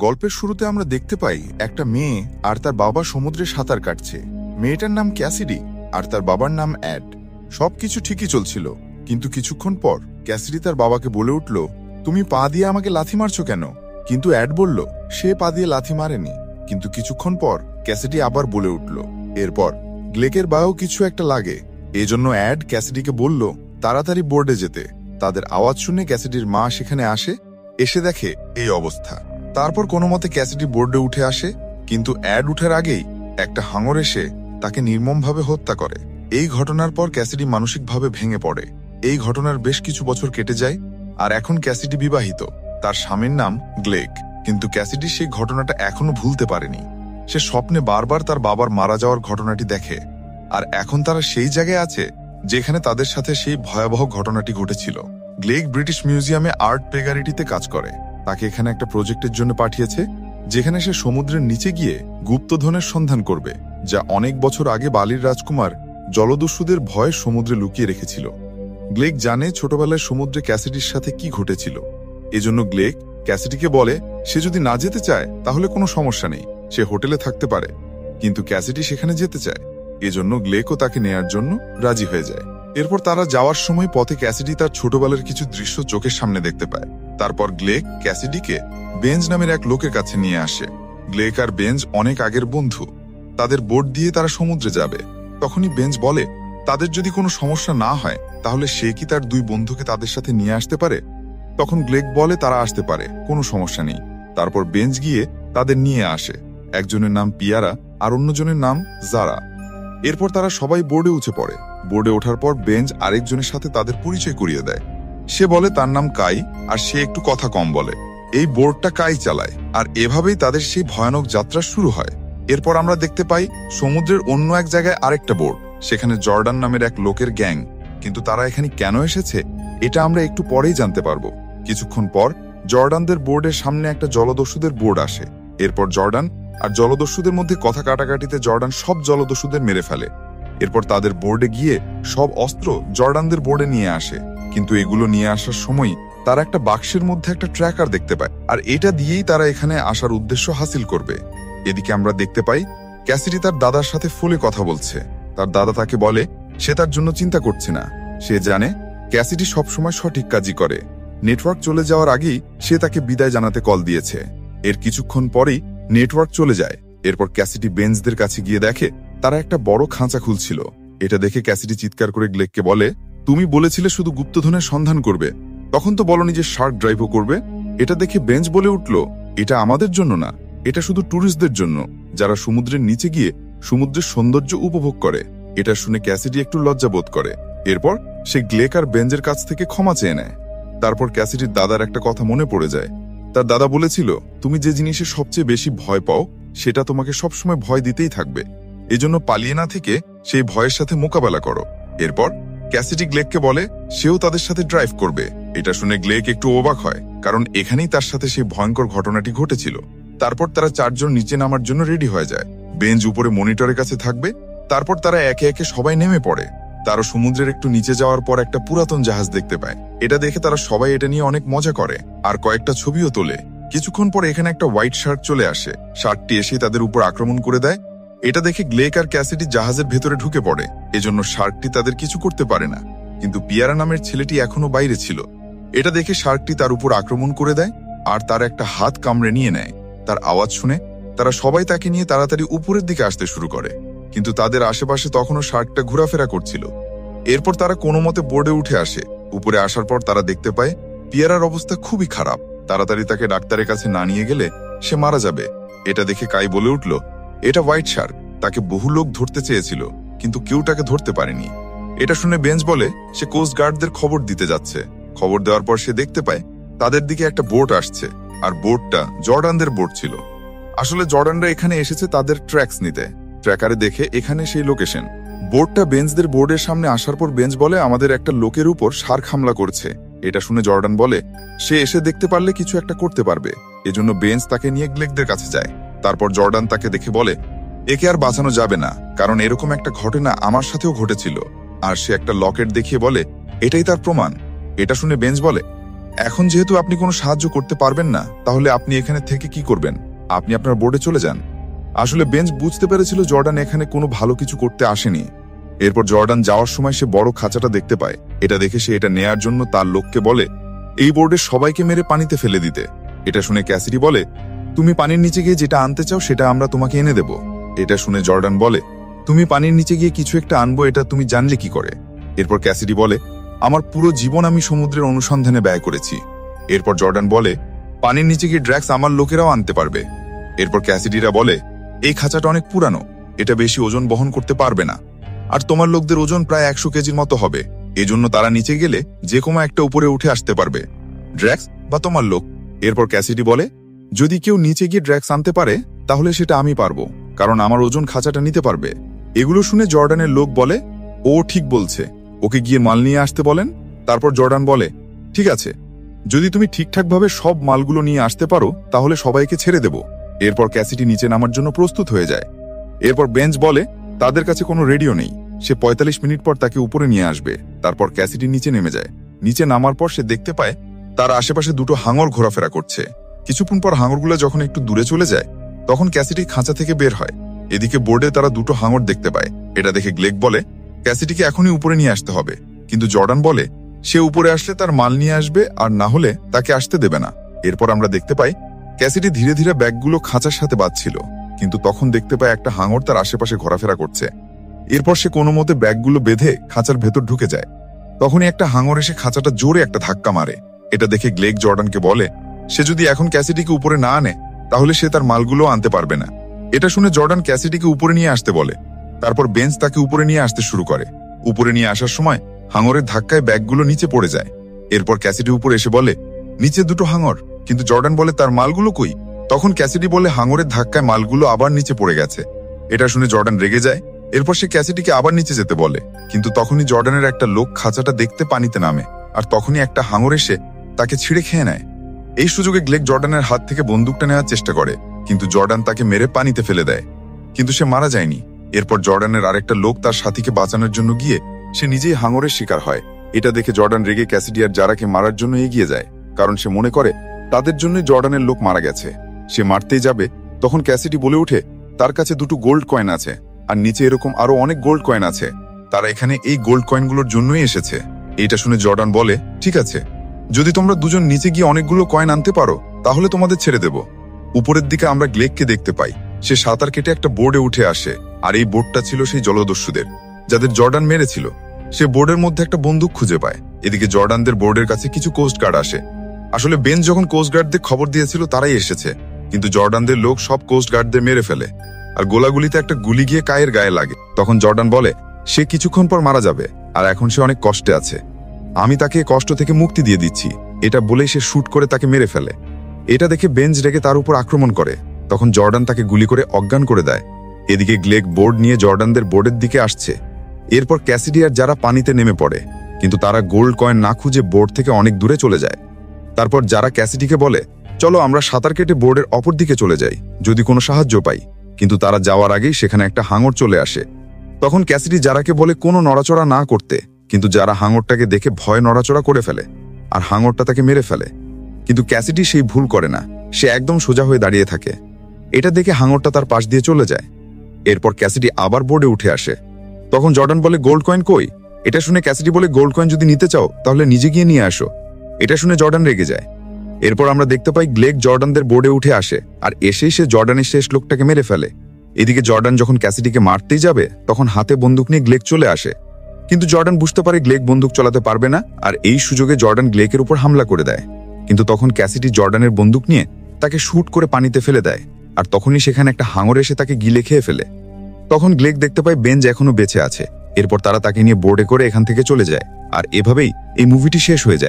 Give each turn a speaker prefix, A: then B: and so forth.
A: গল্পের শুরুতে আমরা দেখতে পাই একটা মেয়ে আর তার বাবা সমুদ্রে সাঁতার কাটছে। মেয়েটার নাম ক্যাসিডি আর তার বাবার নাম অ্যাড। সবকিছু ঠিকই চলছিল, কিন্তু কিছুক্ষণ পর ক্যাসিডি তার বাবাকে বলে উঠল, তুমি পা দিয়ে আমাকে লাথি মারছো কেন? কিন্তু অ্যাড বলল সে পা দিয়ে লাথি মারেনি। কিন্তু কিছুক্ষণ পর ক্যাসিডি আবার বলে উঠল। এরপর গ্লেকের বায়ও কিছু একটা লাগে, এজন্য অ্যাড ক্যাসিডিকে বলল তাড়াতাড়ি বোর্ডে যেতে। তাদের আওয়াজ শুনে ক্যাসিডির মা সেখানে আসে, এসে দেখে এই অবস্থা। তারপর কোনো মতে ক্যাসিডি বোর্ডে উঠে আসে, কিন্তু অ্যাড উঠার আগেই একটা হাঙর এসে তাকে নির্মমভাবে হত্যা করে। এই ঘটনার পর ক্যাসিডি মানসিকভাবে ভেঙে পড়ে। এই ঘটনার বেশ কিছু বছর কেটে যায়, আর এখন ক্যাসিডি বিবাহিত। তার স্বামীর নাম গ্লেক। কিন্তু ক্যাসিডি সেই ঘটনাটা এখনো ভুলতে পারেনি। সে স্বপ্নে বারবার তার বাবার মারা যাওয়ার ঘটনাটি দেখে, আর এখন তারা সেই জায়গায় আছে যেখানে তাদের সাথে সেই ভয়াবহ ঘটনাটি ঘটেছিল। গ্লেক ব্রিটিশ মিউজিয়ামে আর্ট পেগারিটিতে কাজ করে। তাকে এখানে একটা প্রজেক্টের জন্য পাঠিয়েছে, যেখানে সে সমুদ্রের নিচে গিয়ে গুপ্তধনের সন্ধান করবে, যা অনেক বছর আগে বালির রাজকুমার জলদস্যুদের ভয়ে সমুদ্রে লুকিয়ে রেখেছিল। গ্লেক জানে ছোটবেলায় সমুদ্রে ক্যাসিডির সাথে কি ঘটেছিল। এজন্য গ্লেক ক্যাসিডিকে বলে সে যদি না যেতে চায় তাহলে কোনো সমস্যা নেই, সে হোটেলে থাকতে পারে। কিন্তু ক্যাসিডি সেখানে যেতে চায়, এজন্য গ্লেকও তাকে নেয়ার জন্য রাজি হয়ে যায়। এরপর তারা যাওয়ার সময় পথে ক্যাসিডি তার ছোটবেলার কিছু দৃশ্য চোখের সামনে দেখতে পায়। তারপর গ্লেক ক্যাসিডিকে বেঞ্জ নামের এক লোকের কাছে নিয়ে আসে। গ্লেক আর বেঞ্জ অনেক আগের বন্ধু। তাদের বোট দিয়ে তারা সমুদ্রে যাবে। তখনই বেঞ্জ বলে তাদের যদি কোনো সমস্যা না হয় তাহলে সে কি তার দুই বন্ধুকে তাদের সাথে নিয়ে আসতে পারে। তখন গ্লেক বলে তারা আসতে পারে, কোনো সমস্যা নেই। তারপর বেঞ্জ গিয়ে তাদের নিয়ে আসে। একজনের নাম পিয়ারা আর অন্যজনের নাম জারা। এরপর তারা সবাই বোর্ডে উঠে পড়ে। বোর্ডে ওঠার পর বেঞ্জ আরেকজনের সাথে তাদের পরিচয় করিয়ে দেয়। সে বলে তার নাম কাই, আর সে একটু কথা কম বলে। এই বোর্ডটা কাই চালায়, আর এভাবেই তাদের সেই ভয়ানক যাত্রা শুরু হয়। এরপর আমরা দেখতে পাই সমুদ্রের অন্য এক জায়গায় আরেকটা বোর্ড, সেখানে জর্ডান নামের এক লোকের গ্যাং। কিন্তু তারা এখানে কেন এসেছে এটা আমরা একটু পরেই জানতে পারবো। কিছুক্ষণ পর জর্ডানদের বোর্ডের সামনে একটা জলদস্যুদের বোর্ড আসে। এরপর জর্ডান আর জলদস্যুদের মধ্যে কথা কাটাকাটিতে জর্ডান সব জলদস্যুদের মেরে ফেলে। এরপর তাদের বোর্ডে গিয়ে সব অস্ত্র জর্ডানদের বোর্ডে নিয়ে আসে। কিন্তু এগুলো নিয়ে আসার সময় তারা একটা বাক্সের মধ্যে একটা ট্র্যাকার দেখতে পায়, আর এটা দিয়েই তারা এখানে আসার উদ্দেশ্য হাসিল করবে। এদিকে আমরা দেখতে পাই ক্যাসিডি তার দাদার সাথে ফোনে কথা বলছে। তার দাদা তাকে বলে সে তার জন্য চিন্তা করছে না। সে জানে ক্যাসিডি সবসময় সঠিক কাজই করে। নেটওয়ার্ক চলে যাওয়ার আগেই সে তাকে বিদায় জানাতে কল দিয়েছে। এর কিছুক্ষণ পরেই নেটওয়ার্ক চলে যায়। এরপর ক্যাসিডি বেঞ্জদের কাছে গিয়ে দেখে তারা একটা বড় খাঁচা খুলছিল। এটা দেখে ক্যাসিডি চিৎকার করে গ্লেককে বলে, তুমি বলেছিলে শুধু গুপ্তধনের সন্ধান করবে, তখন তো বলনি যে শার্ক ড্রাইভও করবে। এটা দেখে বেঞ্জ বলে উঠল, এটা আমাদের জন্য না, এটা শুধু ট্যুরিস্টদের জন্য, যারা সমুদ্রের নিচে গিয়ে সমুদ্রের সৌন্দর্য উপভোগ করে। এটা শুনে ক্যাসিডি একটু লজ্জা বোধ করে। এরপর সে গ্লেক আর বেঞ্জের কাছ থেকে ক্ষমা চেয়ে নেয়। তারপর ক্যাসিডির দাদার একটা কথা মনে পড়ে যায়। তার দাদা বলেছিল, তুমি যে জিনিসে সবচেয়ে বেশি ভয় পাও সেটা তোমাকে সবসময় ভয় দিতেই থাকবে। এজন্য পালিয়ে না থেকে সেই ভয়ের সাথে মোকাবেলা করো। এরপর ক্যাসিডি গ্লেককে বলে সেও তাদের সাথে ড্রাইভ করবে। এটা শুনে গ্লেক একটু অবাক হয়, কারণ এখানেই তার সাথে সেই ভয়ঙ্কর ঘটনাটি ঘটেছিল। তারপর তারা চারজন নিচে নামার জন্য রেডি হয়ে যায়। বেঞ্জ উপরে মনিটরের কাছে থাকবে। তারপর তারা একে একে সবাই নেমে পড়ে। তারা সমুদ্রের একটু নিচে যাওয়ার পর একটা পুরাতন জাহাজ দেখতে পায়। এটা দেখে তারা সবাই এটা নিয়ে অনেক মজা করে আর কয়েকটা ছবিও তোলে। কিছুক্ষণ পর এখানে একটা হোয়াইট শার্ক চলে আসে। শার্কটি এসে তাদের উপর আক্রমণ করে দেয়। এটা দেখে গ্লেক আর ক্যাসিডি জাহাজের ভেতরে ঢুকে পড়ে। এজন্য শার্কটি তাদের কিছু করতে পারে না। কিন্তু পিয়ারা নামের ছেলেটি এখনো বাইরে ছিল। এটা দেখে শার্কটি তার উপর আক্রমণ করে দেয় আর তার একটা হাত কামড়ে নিয়ে নেয়। তার আওয়াজ শুনে তারা সবাই তাকে নিয়ে তাড়াতাড়ি উপরের দিকে আসতে শুরু করে। কিন্তু তাদের আশেপাশে তখনও শার্কটা ঘোরাফেরা করছিল। এরপর তারা কোনো মতে বোর্ডে উঠে আসে। উপরে আসার পর তারা দেখতে পায় পিয়ারার অবস্থা খুবই খারাপ। তাড়াতাড়ি তাকে ডাক্তারের কাছে না নিয়ে গেলে সে মারা যাবে। এটা দেখে কাই বলে উঠল, এটা হোয়াইট শার্ক, তাকে বহু লোক ধরতে চেয়েছিল কিন্তু কেউ তাকে ধরতে পারেনি। এটা শুনে বেঞ্জ বলে সে কোস্ট গার্ডদের খবর দিতে যাচ্ছে। খবর দেওয়ার পর সে দেখতে পায় তাদের দিকে একটা বোট আসছে, আর বোটটা জর্ডানদের বোট ছিল। আসলে জর্ডানরা এখানে এসেছে তাদের ট্র্যাক্স নিতে। ট্র্যাকারে দেখে এখানে সেই লোকেশন। বোটটা বেঞ্জদের বোর্ডের সামনে আসার পর বেঞ্জ বলে আমাদের একটা লোকের উপর শার্ক হামলা করছে। এটা শুনে জর্ডান বলে সে এসে দেখতে পারলে কিছু একটা করতে পারবে। এজন্য বেঞ্জ তাকে নিয়ে গ্লেকদের কাছে যায়। তারপর জর্ডান তাকে দেখে বলে একে আর বাঁচানো যাবে না, কারণ এরকম একটা ঘটনা আমার সাথেও ঘটেছিল। আর সে একটা লকেট দেখিয়ে বলে এটাই তার প্রমাণ। এটা শুনে বেঞ্জ বলে এখন যেহেতু আপনি কোনো সাহায্য করতে পারবেন না, তাহলে আপনি এখানে থেকে কি করবেন? আপনি আপনার বোর্ডে চলে যান। আসলে বেঞ্চ বুঝতে পেরেছিল জর্ডান এখানে কোনো ভালো কিছু করতে আসেনি। এরপর জর্ডান যাওয়ার সময় সে বড় খাঁচাটা দেখতে পায়। এটা দেখে সে এটা নেয়ার জন্য তার লোককে বলে এই বোর্ডে সবাইকে মেরে পানিতে ফেলে দিতে। এটা শুনে ক্যাসিডি বলে, তুমি পানির নিচে গিয়ে যেটা আনতে চাও সেটা আমরা তোমাকে এনে দেব। এটা শুনে জর্ডান বলে, তুমি পানির নিচে গিয়ে কিছু একটা আনবো, এটা তুমি জানলে কি করে? এরপর ক্যাসিডি বলে, আমার পুরো জীবন আমি সমুদ্রের অনুসন্ধানে ব্যয় করেছি। এরপর জর্ডান বলে, পানির নিচে গিয়ে ড্রাগস আমার লোকেরাও আনতে পারবে। এরপর ক্যাসিডিরা বলে, এই খাঁচাটা অনেক পুরানো, এটা বেশি ওজন বহন করতে পারবে না, আর তোমার লোকদের ওজন প্রায় 100 কেজির মতো হবে। এজন্য তারা নিচে গেলে যে কোনো একটা উপরে উঠে আসতে পারবে, ড্রাগস বা তোমার লোক। এরপর ক্যাসিডি বলে, যদি কেউ নিচে গিয়ে ড্রাগস আনতে পারে তাহলে সেটা আমি পারবো, কারণ আমার ওজন খাঁচাটা নিতে পারবে। এগুলো শুনে জর্ডানের লোক বলে, ও ঠিক বলছে, ওকে গিয়ে মাল নিয়ে আসতে বলেন। তারপর জর্ডান বলে, ঠিক আছে, যদি তুমি ঠিকঠাকভাবে সব মালগুলো নিয়ে আসতে পারো তাহলে সবাইকে ছেড়ে দেব। এরপর ক্যাসিডি নিচে নামার জন্য প্রস্তুত হয়ে যায়। এরপর বেঞ্চ বলে, তাদের কাছে কোনো রেডিও নেই, সে 45 মিনিট পর তাকে উপরে নিয়ে আসবে। তারপর ক্যাসিডি নিচে নেমে যায়। নিচে নামার পর সে দেখতে পায় তার আশেপাশে দুটো হাঙর ঘোরাফেরা করছে। কিছুক্ষণ পর হাঙরগুলো যখন একটু দূরে চলে যায়, তখন ক্যাসিডি খাঁচা থেকে বের হয়। এদিকে বোর্ডে তারা দুটো হাঙর দেখতে পায়। এটা দেখে গ্লেক বলে, ক্যাসিডিকে এখনই উপরে নিয়ে আসতে হবে। কিন্তু জর্ডান বলে, সে উপরে আসলে তার মাল নিয়ে আসবে, আর না হলে তাকে আসতে দেবে না। এরপর আমরা দেখতে পাই ক্যাসিডি ধীরে ধীরে ব্যাগগুলো খাঁচার সাথে বাঁধছিল, কিন্তু তখন দেখতে পায় একটা হাঙর তার আশেপাশে ঘোরাফেরা করছে। এরপর সে কোনো মতে ব্যাগগুলো বেঁধে খাঁচার ভেতর ঢুকে যায়। তখনই একটা হাঙর এসে খাঁচাটা জোরে একটা ধাক্কা মারে। এটা দেখে গ্লেক জর্ডানকে বলে, সে যদি এখন ক্যাসিডিকে উপরে না আনে তাহলে সে তার মালগুলো আনতে পারবে না। এটা শুনে জর্ডান ক্যাসিডিকে উপরে নিয়ে আসতে বলে। তারপর বেঞ্চ তাকে উপরে নিয়ে আসতে শুরু করে। উপরে নিয়ে আসার সময় হাঙরের ধাক্কায় ব্যাগগুলো নিচে পড়ে যায়। এরপর ক্যাসিডি উপরে এসে বলে, নিচে দুটো হাঙর, কিন্তু জর্ডান বলে তার মালগুলো কই? তখন ক্যাসিডি বলে, হাঙরের ধাক্কায় মালগুলো আবার নিচে পড়ে গেছে। এটা শুনে জর্ডান রেগে যায়। এরপর সে ক্যাসিডিকে আবার নিচে যেতে বলে, কিন্তু তখনই জর্ডানের একটা লোক খাঁচাটা দেখতে পানিতে নামে, আর তখনই একটা হাঙর এসে তাকে ছিঁড়ে খেয়ে নেয়। এই সুযোগে গ্লেক জর্ডানের হাত থেকে বন্দুকটা নেওয়ার চেষ্টা করে, কিন্তু জর্ডান তাকে মেরে পানিতে ফেলে দেয়, কিন্তু সে মারা যায়নি। এরপর জর্ডানের আরেকটা লোক তার সাথীকে বাঁচানোর জন্য গিয়ে সে নিজেই হাঙরের শিকার হয়। এটা দেখে জর্ডান রেগে ক্যাসিডি আর যারাকে মারার জন্য এগিয়ে যায়, কারণ সে মনে করে তাদের জন্যই জর্ডানের লোক মারা গেছে। সে মারতেই যাবে, তখন ক্যাসিডি বলে ওঠে তার কাছে দুটো গোল্ড কয়েন আছে, আর নিচে এরকম আরো অনেক গোল্ড কয়েন আছে, তারা এখানে এই গোল্ড কয়েনগুলোর জন্যই এসেছে। এটা শুনে জর্ডান বলে, ঠিক আছে, যদি তোমরা দুজন নিচে গিয়ে অনেকগুলো কয়েন আনতে পারো তাহলে তোমাদের ছেড়ে দেব। উপরের দিকে আমরা গ্লেককে দেখতে পাই, সে সাঁতার কেটে একটা বোর্ডে উঠে আসে, আর এই বোর্ডটা ছিল সেই জলদস্যুদের যাদের জর্ডান মেরেছিল। সে বোর্ডের মধ্যে একটা বন্দুক খুঁজে পায়। এদিকে জর্ডানদের বোর্ডের কাছে কিছু কোস্ট গার্ড আসে। আসলে বেঞ্চ যখন কোস্ট গার্ডদের খবর দিয়েছিল তারাই এসেছে, কিন্তু জর্ডানদের লোক সব কোস্ট গার্ডদের মেরে ফেলে, আর গোলাগুলিতে একটা গুলি গিয়ে কায়ের গায়ে লাগে। তখন জর্ডান বলে, সে কিছুক্ষণ পর মারা যাবে, আর এখন সে অনেক কষ্টে আছে, আমি তাকে কষ্ট থেকে মুক্তি দিয়ে দিচ্ছি। এটা বলেই সে শুট করে তাকে মেরে ফেলে। এটা দেখে বেঞ্চ রেগে তার উপর আক্রমণ করে। তখন জর্ডান তাকে গুলি করে অজ্ঞান করে দেয়। এদিকে গ্লেক বোর্ড নিয়ে জর্ডানদের বোর্ডের দিকে আসছে। এরপর ক্যাসিডি আর যারা পানিতে নেমে পড়ে, কিন্তু তারা গোল্ড কয়েন না খুঁজে বোর্ড থেকে অনেক দূরে চলে যায়। তারপর যারা ক্যাসিডিকে বলে, চলো আমরা সাঁতার কেটে বোর্ডের অপর দিকে চলে যাই, যদি কোনো সাহায্য পাই। কিন্তু তারা যাওয়ার আগেই সেখানে একটা হাঙর চলে আসে। তখন ক্যাসিডি যারাকে বলে কোনো নড়াচড়া না করতে, কিন্তু যারা হাঙরটাকে দেখে ভয় নড়াচড়া করে ফেলে, আর হাঙরটা তাকে মেরে ফেলে। কিন্তু ক্যাসিডি সেই ভুল করে না, সে একদম সোজা হয়ে দাঁড়িয়ে থাকে। এটা দেখে হাঙরটা তার পাশ দিয়ে চলে যায়। এরপর ক্যাসিডি আবার বোর্ডে উঠে আসে। তখন জর্ডান বলে, গোল্ড কয়েন কই? এটা শুনে ক্যাসিডি বলে, গোল্ড কয়েন যদি নিতে চাও তাহলে নিজে গিয়ে নিয়ে আসো। এটা শুনে জর্ডান রেগে যায়। এরপর আমরা দেখতে পাই গ্লেক জর্ডানদের বোর্ডে উঠে আসে, আর এসেই সে জর্ডানের শেষ লোকটাকে মেরে ফেলে। এদিকে জর্ডান যখন ক্যাসিডিকে মারতেই যাবে, তখন হাতে বন্দুক নিয়ে গ্লেক চলে আসে, কিন্তু জর্ডান বুঝতে পারে গ্লেক বন্দুক চালাতে পারবে না, আর এই সুযোগে জর্ডান গ্লেকের উপর হামলা করে দেয়। কিন্তু তখন ক্যাসিডি জর্ডানের বন্দুক নিয়ে তাকে শুট করে পানিতে ফেলে দেয়, আর তখনই সেখানে একটা হাঙর এসে তাকে গিলে খেয়ে ফেলে। তখন গ্লেক দেখতে পায় বেঞ্চ এখনো বেঁচে আছে। এরপর তারা তাকে নিয়ে বোর্ডে করে এখান থেকে চলে যায়, আর এভাবেই এই মুভিটি শেষ হয়ে যায়।